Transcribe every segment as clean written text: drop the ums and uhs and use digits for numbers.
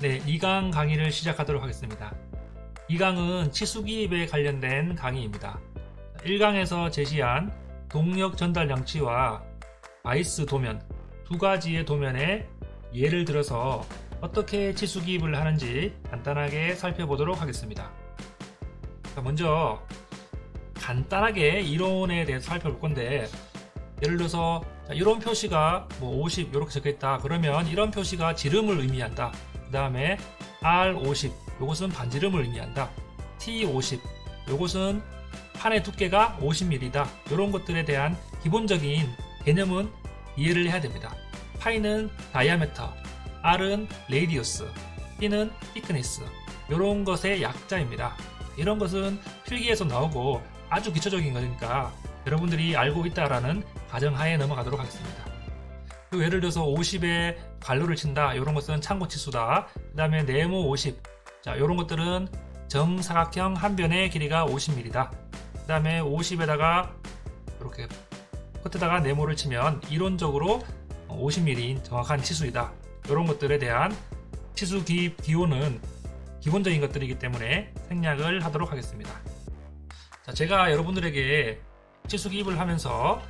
네, 2강 강의를 시작하도록 하겠습니다. 2강은 치수 기입에 관련된 강의입니다. 1강에서 제시한 동력 전달 장치와 바이스 도면 두 가지의 도면에 예를 들어서 어떻게 치수 기입을 하는지 간단하게 살펴보도록 하겠습니다. 먼저 간단하게 이론에 대해서 살펴볼 건데, 예를 들어서 이런 표시가 50 이렇게 적혀 있다. 그러면 이런 표시가 지름을 의미한다. 그 다음에 R50 이것은 반지름을 의미한다. T50 이것은 판의 두께가 50mm다. 이런 것들에 대한 기본적인 개념은 이해를 해야 됩니다. 파이는 다이아메터, R은 레디어스, T는 thickness, 이런 것의 약자입니다. 이런 것은 필기에서 나오고 아주 기초적인 거니까 여러분들이 알고 있다라는 가정하에 넘어가도록 하겠습니다. 그리고 예를 들어서 50에 관로를 친다. 이런 것은 참고치수다. 그 다음에 네모 50. 자, 이런 것들은 정사각형 한 변의 길이가 50mm다. 그 다음에 50에다가 이렇게 끝에다가 네모를 치면 이론적으로 50mm인 정확한 치수이다. 이런 것들에 대한 치수 기호는 기본적인 것들이기 때문에 생략을 하도록 하겠습니다. 자, 제가 여러분들에게 치수 기입을 하면서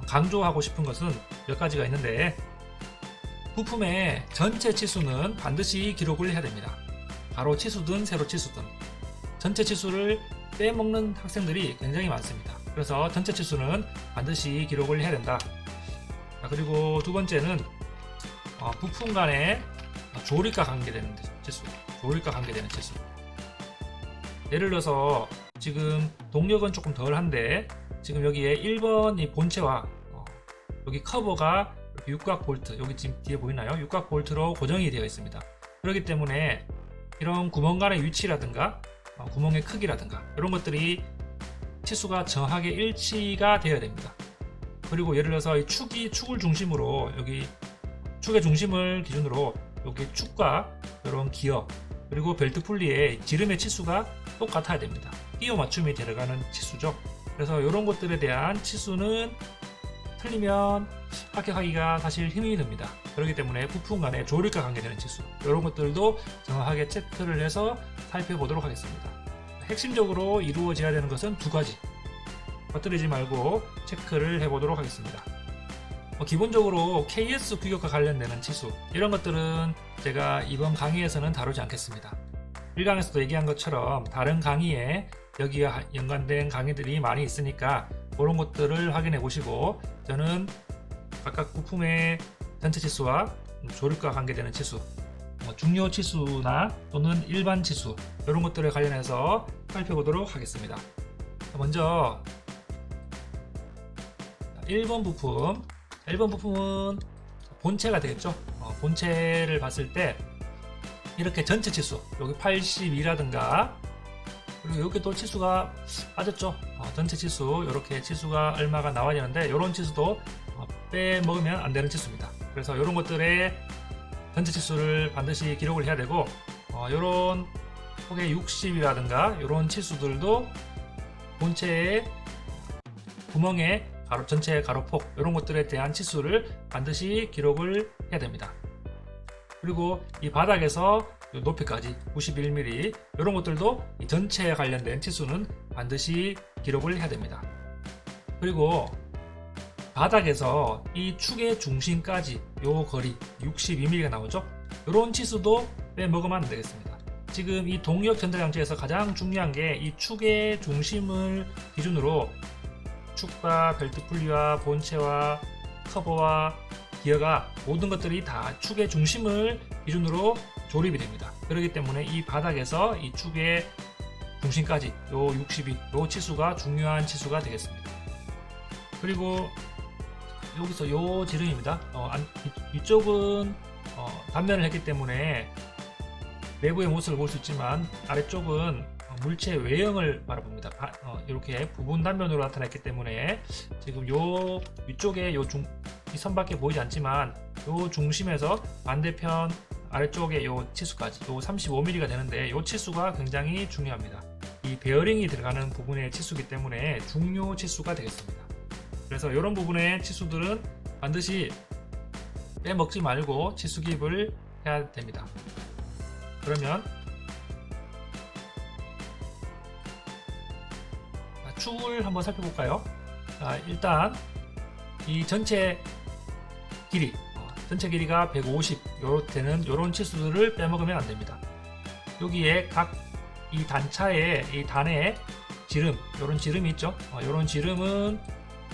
강조하고 싶은 것은 몇 가지가 있는데, 부품의 전체 치수는 반드시 기록을 해야 됩니다. 가로 치수든 세로 치수든 전체 치수를 빼먹는 학생들이 굉장히 많습니다. 그래서 전체 치수는 반드시 기록을 해야 된다. 자, 그리고 두 번째는 부품 간의 조립과 관계되는 치수, 조립과 관계되는 치수. 예를 들어서 지금 동력은 조금 덜한데, 지금 여기에 1번 이 본체와 여기 커버가 육각 볼트, 여기 지금 뒤에 보이나요? 육각 볼트로 고정이 되어 있습니다. 그렇기 때문에 이런 구멍 간의 위치라든가 구멍의 크기라든가 이런 것들이 치수가 정확하게 일치가 되어야 됩니다. 그리고 예를 들어서 이 축을 중심으로, 여기 축의 중심을 기준으로 여기 축과 이런 기어 그리고 벨트 풀리의 지름의 치수가 똑같아야 됩니다. 끼워 맞춤이 들어가는 치수죠. 그래서 이런 것들에 대한 치수는 틀리면 합격하기가 사실 힘이 듭니다. 그렇기 때문에 부품 간의 조립과 관계되는 치수, 이런 것들도 정확하게 체크를 해서 살펴보도록 하겠습니다. 핵심적으로 이루어져야 되는 것은 두 가지, 빠뜨리지 말고 체크를 해보도록 하겠습니다. 기본적으로 KS 규격과 관련되는 치수, 이런 것들은 제가 이번 강의에서는 다루지 않겠습니다. 1강에서도 얘기한 것처럼 다른 강의에 여기와 연관된 강의들이 많이 있으니까 그런 것들을 확인해 보시고, 저는 각각 부품의 전체 치수와 조립과 관계되는 치수, 중요 치수나 또는 일반 치수, 이런 것들에 관련해서 살펴보도록 하겠습니다. 먼저 1번 부품, 1번 부품은 본체가 되겠죠. 본체를 봤을 때 이렇게 전체 치수, 여기 82라든가, 그리고 여기 또 치수가 빠졌죠. 전체 치수, 이렇게 치수가 얼마가 나와야 되는데, 이런 치수도 빼먹으면 안 되는 치수입니다. 그래서 이런 것들의 전체 치수를 반드시 기록을 해야 되고, 이런 폭의 60이라든가 이런 치수들도 본체의 구멍의 전체 가로폭, 이런 것들에 대한 치수를 반드시 기록을 해야 됩니다. 그리고 이 바닥에서 높이까지 91mm, 이런 것들도 이 전체에 관련된 치수는 반드시 기록을 해야 됩니다. 그리고 바닥에서 이 축의 중심까지 요 거리 62mm가 나오죠. 이런 치수도 빼먹으면 안 되겠습니다. 지금 이 동력 전달 장치에서 가장 중요한 게 이 축의 중심을 기준으로 축과 벨트 풀리와 본체와 커버와 기어가, 모든 것들이 다 축의 중심을 기준으로 조립이 됩니다. 그렇기 때문에 이 바닥에서 이 축의 중심까지 요 62, 요 치수가 중요한 치수가 되겠습니다. 그리고 여기서 요 지름입니다. 이쪽은 단면을 했기 때문에 내부의 모습을 볼 수 있지만, 아래쪽은 물체 외형을 바라봅니다. 이렇게 부분 단면으로 나타났기 때문에 지금 요 위쪽에 이 선밖에 보이지 않지만, 요 중심에서 반대편 아래쪽에 요 치수까지 요 35mm가 되는데, 요 치수가 굉장히 중요합니다. 이 베어링이 들어가는 부분의 치수이기 때문에 중요 치수가 되겠습니다. 그래서 이런 부분의 치수들은 반드시 빼먹지 말고 치수 기입을 해야 됩니다. 그러면 축을 한번 살펴볼까요? 일단 이 전체 길이 전체 길이가 150 요렇게는 요런 치수들을 빼먹으면 안됩니다. 여기에 각 이 단차에 이 단에 지름 요런 지름이 있죠. 요런 지름은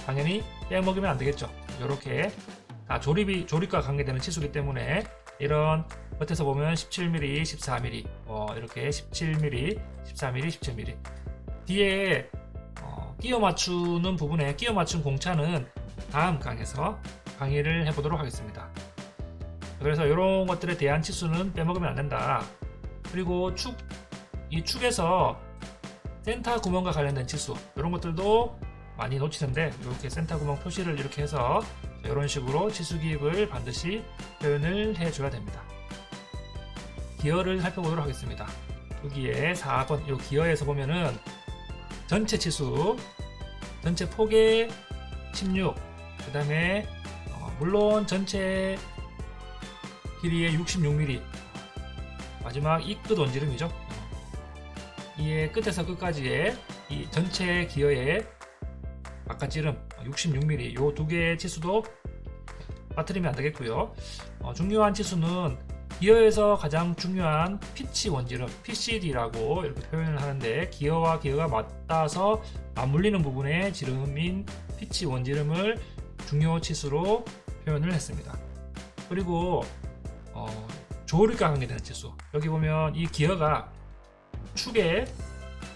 당연히 빼먹으면 안되겠죠. 요렇게 다 조립과 관계되는 치수이기 때문에 이런 겉에서 보면 17mm, 14mm 이렇게 17mm, 14mm, 17mm 뒤에 끼워 맞추는 부분에 끼워 맞춘 공차는 다음 강에서 강의를 해보도록 하겠습니다. 그래서 이런 것들에 대한 치수는 빼먹으면 안된다. 그리고 이 축에서 센터 구멍과 관련된 치수 이런 것들도 많이 놓치는데 이렇게 센터 구멍 표시를 이렇게 해서 이런 식으로 치수 기입을 반드시 표현을 해줘야 됩니다. 기어를 살펴보도록 하겠습니다. 여기에 4번 이 기어에서 보면은 전체 치수 전체 폭의 16 그 다음에 물론 전체 길이의 66mm 마지막 이 끝 원지름이죠. 이의 끝에서 끝까지의 이 전체 기어의 바깥지름 66mm 요 두 개의 치수도 빠뜨리면 안 되겠고요. 중요한 치수는 기어에서 가장 중요한 피치 원지름 PCD라고 이렇게 표현을 하는데 기어와 기어가 맞닿아서 맞물리는 부분의 지름인 피치 원지름을 중요 치수로 표현을 했습니다. 그리고 조립과 관계되는 치수 여기 보면 이 기어가 축의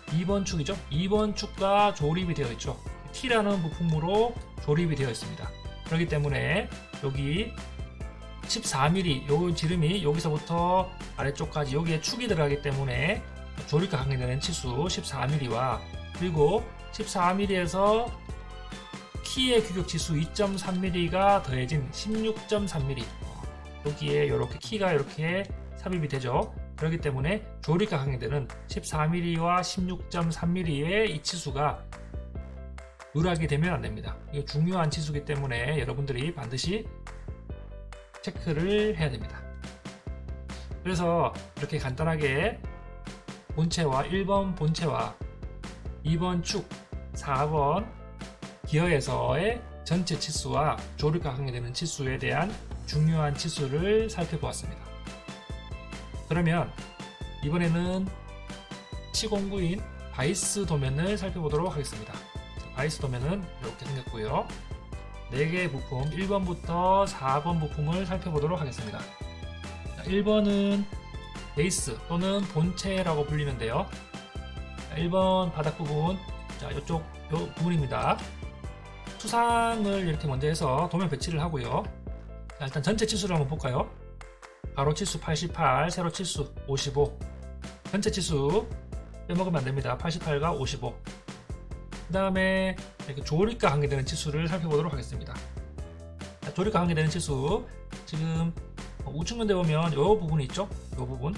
2번 축이죠. 2번 축과 조립이 되어 있죠. T라는 부품으로 조립이 되어 있습니다. 그렇기 때문에 여기 14mm 요 지름이 여기서부터 아래쪽까지 여기에 축이 들어가기 때문에 조립과 관계되는 치수 14mm와 그리고 14mm에서 키의 규격 치수 2.3mm가 더해진 16.3mm 여기에 이렇게 키가 이렇게 삽입이 되죠. 그렇기 때문에 조립과 관계되는 14mm와 16.3mm의 이 치수가 누락이 되면 안됩니다. 이거 중요한 치수이기 때문에 여러분들이 반드시 체크를 해야 됩니다. 그래서 이렇게 간단하게 본체와 1번 본체와 2번 축, 4번 기어에서의 전체 치수와 조립과 관계되는 치수에 대한 중요한 치수를 살펴보았습니다. 그러면 이번에는 시공구인 바이스 도면을 살펴보도록 하겠습니다. 바이스 도면은 이렇게 생겼고요. 4개의 부품 1번부터 4번 부품을 살펴보도록 하겠습니다. 1번은 베이스 또는 본체라고 불리는데요. 1번 바닥 부분 이쪽 요 부분입니다. 수상을 이렇게 먼저 해서 도면 배치를 하고요. 일단 전체 치수를 한번 볼까요? 가로 치수 88, 세로 치수 55 전체 치수 빼먹으면 안됩니다. 88과 55 그 다음에 이렇게 조립과 관계되는 치수를 살펴보도록 하겠습니다. 조립과 관계되는 치수 지금 우측면대 보면 이 부분이 있죠? 이 부분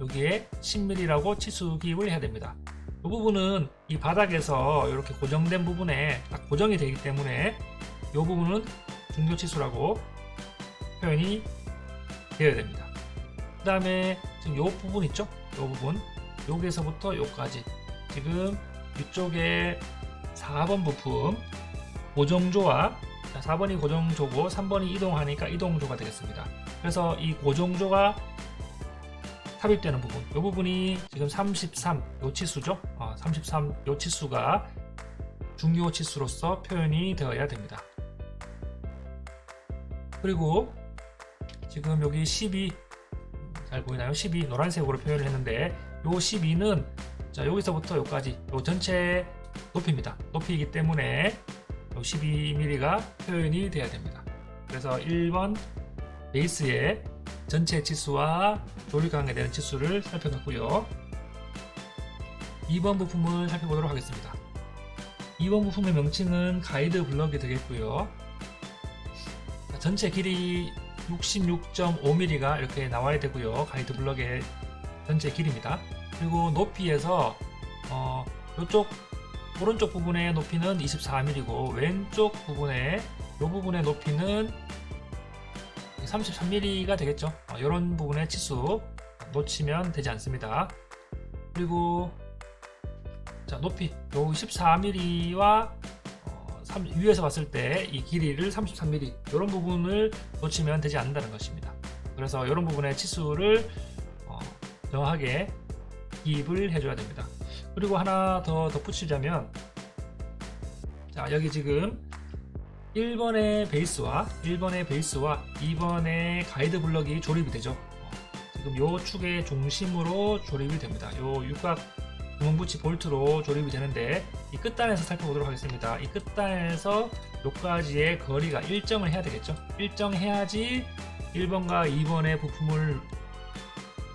여기에 10mm라고 치수 기입을 해야 됩니다. 이 부분은 이 바닥에서 이렇게 고정된 부분에 딱 고정이 되기 때문에 이 부분은 중요 치수라고 표현이 되어야 됩니다. 그 다음에 지금 이 부분 있죠? 이 부분 여기에서부터 여기까지 지금 이쪽에 4번 부품 고정조와 4번이 고정조고 3번이 이동하니까 이동조가 되겠습니다. 그래서 이 고정조가 삽입되는 부분 이 부분이 지금 33 요 치수죠. 33 요 치수가 중요 치수로서 표현이 되어야 됩니다. 그리고 지금 여기 12 잘 보이나요? 12 노란색으로 표현을 했는데 요 12는 자 여기서부터 여기까지 요 전체 높이입니다. 높이이기 때문에 요 12mm가 표현이 돼야 됩니다. 그래서 1번 베이스의 전체 치수와 조립과 관계되는 치수를 살펴봤고요. 2번 부품을 살펴보도록 하겠습니다. 2번 부품의 명칭은 가이드 블럭이 되겠고요. 전체 길이 66.5mm가 이렇게 나와야 되고요. 가이드 블럭의 전체 길이입니다. 그리고 높이에서 이쪽 오른쪽 부분의 높이는 24mm고 왼쪽 부분의 이 부분의 높이는 33mm가 되겠죠. 이런 부분의 치수 놓치면 되지 않습니다. 그리고 자, 높이 요 14mm와 위에서 봤을 때 이 길이를 33mm 이런 부분을 놓치면 되지 않는다는 것입니다. 그래서 이런 부분의 치수를 정확하게 기입을 해줘야 됩니다. 그리고 하나 더 덧붙이자면, 자, 여기 지금 1번의 베이스와 2번의 가이드 블럭이 조립이 되죠. 지금 요 축의 중심으로 조립이 됩니다. 요 육각 구멍붙이 볼트로 조립이 되는데, 이 끝단에서 살펴보도록 하겠습니다. 이 끝단에서 요까지의 거리가 일정을 해야 되겠죠. 일정해야지 1번과 2번의 부품을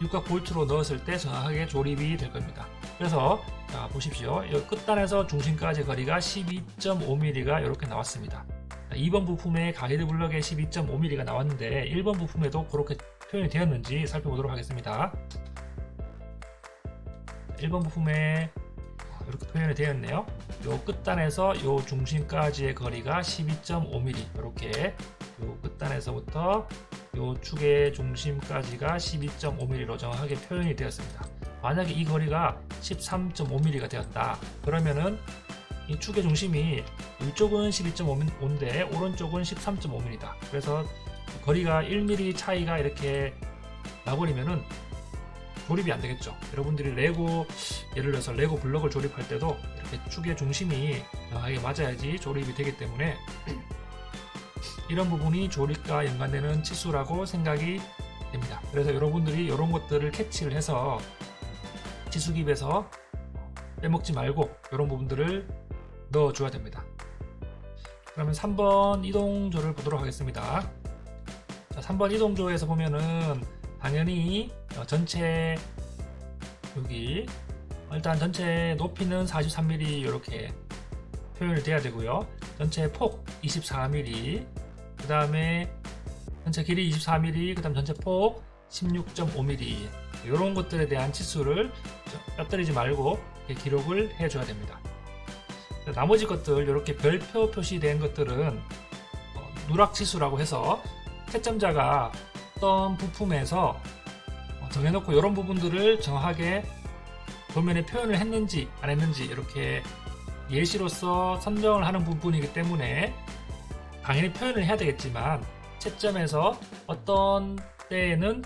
육각 볼트로 넣었을 때 정확하게 조립이 될 겁니다. 그래서 자, 보십시오. 이 끝단에서 중심까지 거리가 12.5mm가 이렇게 나왔습니다. 2번 부품의 가이드 블럭에 12.5mm가 나왔는데 1번 부품에도 그렇게 표현이 되었는지 살펴보도록 하겠습니다. 1번 부품에 이렇게 표현이 되었네요. 요 끝단에서 요 중심까지의 거리가 12.5mm, 이렇게 요 끝단에서부터 요 축의 중심까지가 12.5mm로 정확하게 표현이 되었습니다. 만약에 이 거리가 13.5mm가 되었다 그러면은 이 축의 중심이 이쪽은 12.5인데 오른쪽은 13.5mm다. 그래서 거리가 1mm 차이가 이렇게 나버리면은 조립이 안 되겠죠. 여러분들이 예를 들어서 레고 블럭을 조립할 때도 이렇게 축의 중심이 정확하게 맞아야지 조립이 되기 때문에 이런 부분이 조립과 연관되는 치수라고 생각이 됩니다. 그래서 여러분들이 이런 것들을 캐치를 해서 치수기입에서 빼먹지 말고 이런 부분들을 넣어줘야 됩니다. 그러면 3번 이동조를 보도록 하겠습니다. 자, 3번 이동조에서 보면은 당연히 전체 여기 일단 전체 높이는 43mm 이렇게 표현이 돼야 되고요. 전체 폭 24mm, 그 다음에 전체 길이 24mm, 그 다음 전체 폭 16.5mm, 이런 것들에 대한 치수를 뼈때리지 말고 기록을 해줘야 됩니다. 나머지 것들 이렇게 별표 표시된 것들은 누락치수라고 해서 채점자가 어떤 부품에서 정해놓고 이런 부분들을 정확하게 도면에 표현을 했는지 안 했는지 이렇게 예시로서 선정을 하는 부분이기 때문에 당연히 표현을 해야 되겠지만 채점에서 어떤 때에는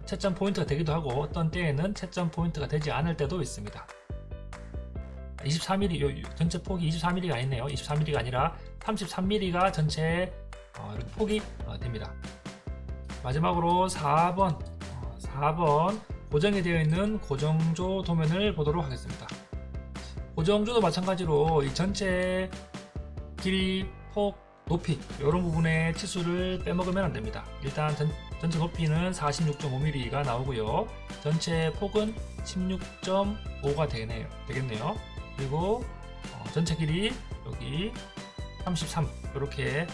채점 포인트가 되기도 하고 어떤 때에는 채점 포인트가 되지 않을 때도 있습니다. 24mm, 전체 폭이 24mm가 아니네요. 24mm가 아니라 33mm가 전체 폭이 됩니다. 마지막으로 4번 고정이 되어 있는 고정조 도면을 보도록 하겠습니다. 고정조도 마찬가지로 이 전체 길이, 폭, 높이 이런 부분의 치수를 빼먹으면 안 됩니다. 일단 전체 높이는 46.5mm가 나오고요. 전체 폭은 16.5가 되겠네요. 그리고 전체 길이 여기 33, 이렇게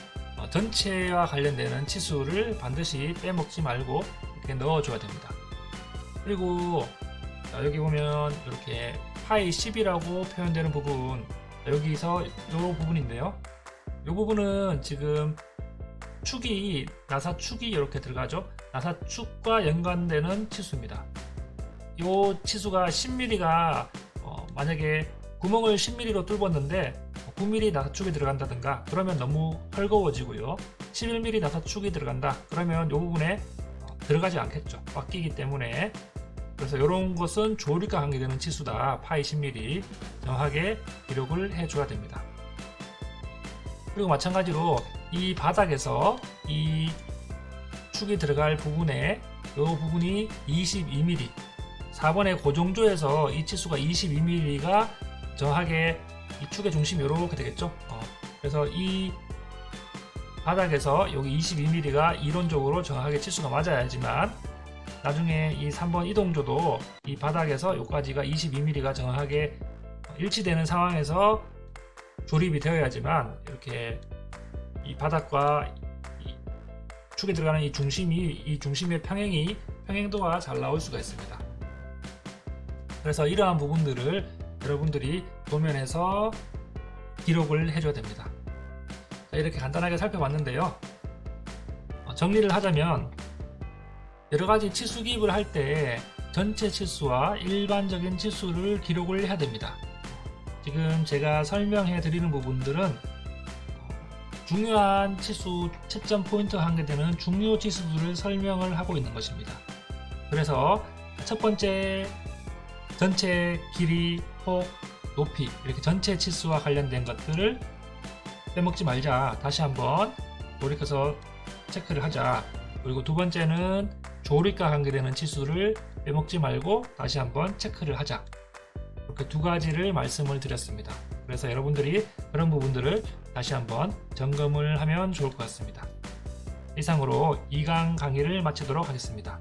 전체와 관련되는 치수를 반드시 빼먹지 말고 이렇게 넣어줘야 됩니다. 그리고 여기 보면 이렇게 파이 10이라고 표현되는 부분, 여기서 이 부분인데요. 이 부분은 지금 축이, 나사 축이 이렇게 들어가죠. 나사 축과 연관되는 치수입니다. 이 치수가 10mm가 만약에 구멍을 10mm로 뚫었는데 9mm 나사축이 들어간다든가 그러면 너무 헐거워지고요. 11mm 나사축이 들어간다 그러면 이 부분에 들어가지 않겠죠. 꽉 끼기 때문에. 그래서 이런 것은 조립과 관계되는 치수다. 파이 10mm 정확하게 기록을 해줘야 됩니다. 그리고 마찬가지로 이 바닥에서 이 축이 들어갈 부분에 이 부분이 22mm, 4번의 고정조에서 이 치수가 22mm가 정확하게 이 축의 중심이 이렇게 되겠죠. 그래서 이 바닥에서 여기 22mm가 이론적으로 정확하게 치수가 맞아야지만 나중에 이 3번 이동조도 이 바닥에서 여기까지가 22mm가 정확하게 일치되는 상황에서 조립이 되어야지만 이렇게 이 바닥과 이 축에 들어가는 이 중심의 평행도가 잘 나올 수가 있습니다. 그래서 이러한 부분들을 여러분들이 도면에서 기록을 해줘야 됩니다. 자, 이렇게 간단하게 살펴봤는데요. 정리를 하자면 여러가지 치수 기입을 할 때 전체 치수와 일반적인 치수를 기록을 해야 됩니다. 지금 제가 설명해 드리는 부분들은 중요한 치수, 채점 포인트 하게 되는 중요 치수들을 설명을 하고 있는 것입니다. 그래서 첫 번째 전체 길이, 폭, 높이 이렇게 전체 치수와 관련된 것들을 빼먹지 말자. 다시 한번 돌이켜서 체크를 하자. 그리고 두 번째는 조립과 관계되는 치수를 빼먹지 말고 다시 한번 체크를 하자. 이렇게 두 가지를 말씀을 드렸습니다. 그래서 여러분들이 그런 부분들을 다시 한번 점검을 하면 좋을 것 같습니다. 이상으로 2강 강의를 마치도록 하겠습니다.